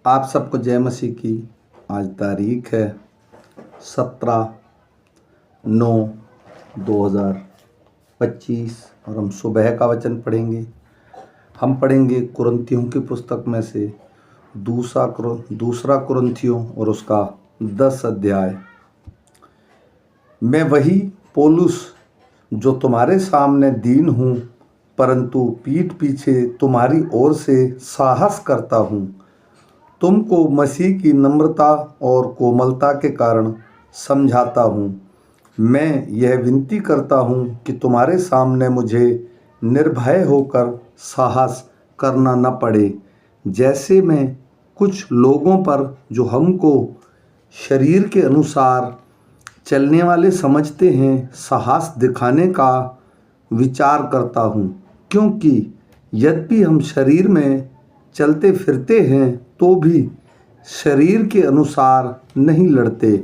आप सबको जय मसीह की। आज तारीख है 17/9/2025 और हम सुबह का वचन पढ़ेंगे। हम पढ़ेंगे कुरिन्थियों की पुस्तक में से दूसरा कुरिन्थियों और उसका 10 अध्याय। मैं वही पौलुस जो तुम्हारे सामने दीन हूँ, परंतु पीठ पीछे तुम्हारी ओर से साहस करता हूँ। तुमको मसीह की नम्रता और कोमलता के कारण समझाता हूँ। मैं यह विनती करता हूँ कि तुम्हारे सामने मुझे निर्भय होकर साहस करना न पड़े, जैसे मैं कुछ लोगों पर जो हमको शरीर के अनुसार चलने वाले समझते हैं साहस दिखाने का विचार करता हूँ। क्योंकि यद्यपि हम शरीर में चलते फिरते हैं तो भी शरीर के अनुसार नहीं लड़ते,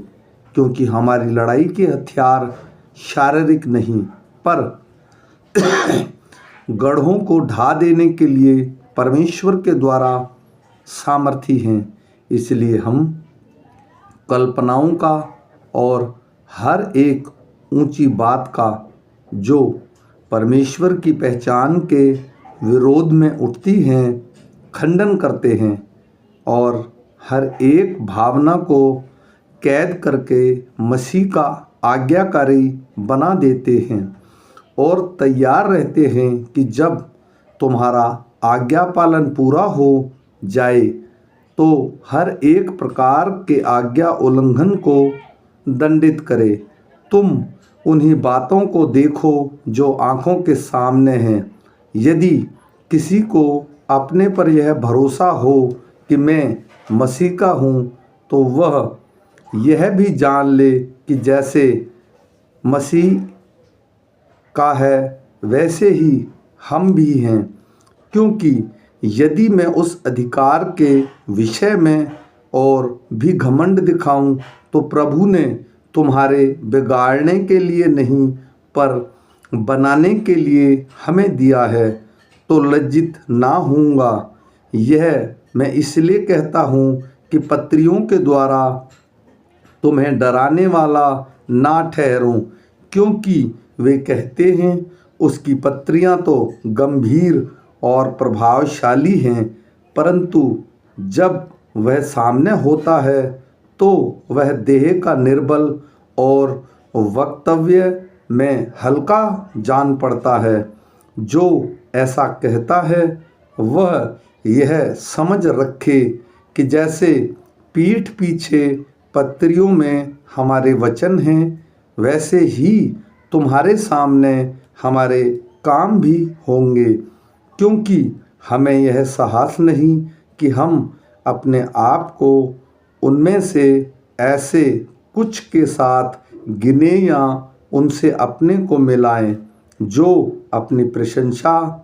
क्योंकि हमारी लड़ाई के हथियार शारीरिक नहीं पर गढ़ों को ढा देने के लिए परमेश्वर के द्वारा सामर्थी हैं। इसलिए हम कल्पनाओं का और हर एक ऊंची बात का जो परमेश्वर की पहचान के विरोध में उठती हैं खंडन करते हैं और हर एक भावना को कैद करके मसीह का आज्ञाकारी बना देते हैं और तैयार रहते हैं कि जब तुम्हारा आज्ञा पालन पूरा हो जाए तो हर एक प्रकार के आज्ञा उल्लंघन को दंडित करे। तुम उन्हीं बातों को देखो जो आँखों के सामने हैं। यदि किसी को अपने पर यह भरोसा हो कि मैं मसीह का हूँ, तो वह यह भी जान ले कि जैसे मसीह का है वैसे ही हम भी हैं। क्योंकि यदि मैं उस अधिकार के विषय में और भी घमंड दिखाऊं, तो प्रभु ने तुम्हारे बिगाड़ने के लिए नहीं पर बनाने के लिए हमें दिया है, तो लज्जित ना होऊंगा। यह मैं इसलिए कहता हूँ कि पत्रियों के द्वारा तुम्हें डराने वाला ना ठहरूं, क्योंकि वे कहते हैं उसकी पत्रियां तो गंभीर और प्रभावशाली हैं, परंतु जब वह सामने होता है तो वह देह का निर्बल और वक्तव्य में हल्का जान पड़ता है। जो ऐसा कहता है वह यह समझ रखे कि जैसे पीठ पीछे पत्रियों में हमारे वचन हैं, वैसे ही तुम्हारे सामने हमारे काम भी होंगे। क्योंकि हमें यह साहस नहीं कि हम अपने आप को उनमें से ऐसे कुछ के साथ गिने या उनसे अपने को मिलाएं जो अपनी प्रशंसा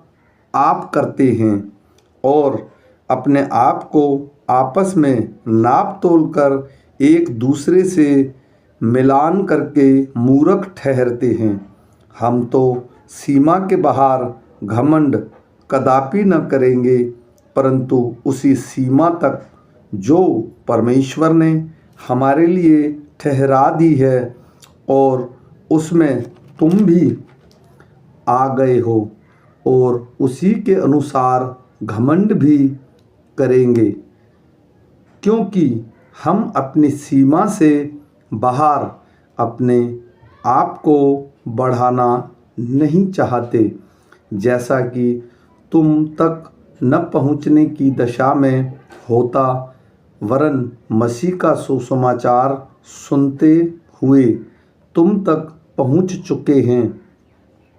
आप करते हैं और अपने आप को आपस में नाप तोल कर एक दूसरे से मिलान करके मूर्ख ठहरते हैं। हम तो सीमा के बाहर घमंड कदापि न करेंगे, परंतु उसी सीमा तक जो परमेश्वर ने हमारे लिए ठहरा दी है और उसमें तुम भी आ गए हो, और उसी के अनुसार घमंड भी करेंगे। क्योंकि हम अपनी सीमा से बाहर अपने आप को बढ़ाना नहीं चाहते, जैसा कि तुम तक न पहुँचने की दशा में होता, वरन मसीह का सुसमाचार सुनते हुए तुम तक पहुँच चुके हैं।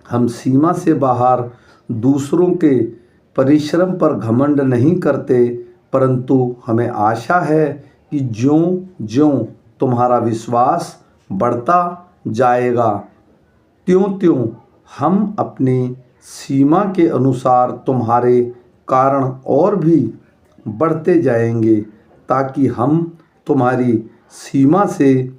हम सीमा से बाहर दूसरों के परिश्रम पर घमंड नहीं करते, परंतु हमें आशा है कि ज्यों-ज्यों तुम्हारा विश्वास बढ़ता जाएगा, त्यों-त्यों हम अपनी सीमा के अनुसार तुम्हारे कारण और भी बढ़ते जाएंगे, ताकि हम तुम्हारी सीमा से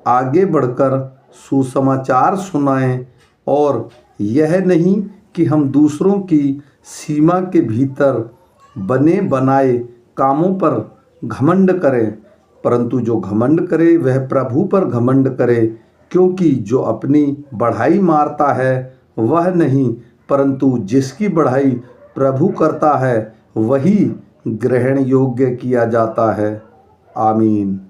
आगे बढ़कर सुसमाचार सुनाएं, और यह नहीं कि हम दूसरों की सीमा के भीतर बने बनाए कामों पर घमंड करे, परंतु जो घमंड करे वह प्रभु पर घमंड करे, क्योंकि जो अपनी बढ़ाई मारता है वह नहीं, परंतु जिसकी बढ़ाई प्रभु करता है वही ग्रहण योग्य किया जाता है। आमीन।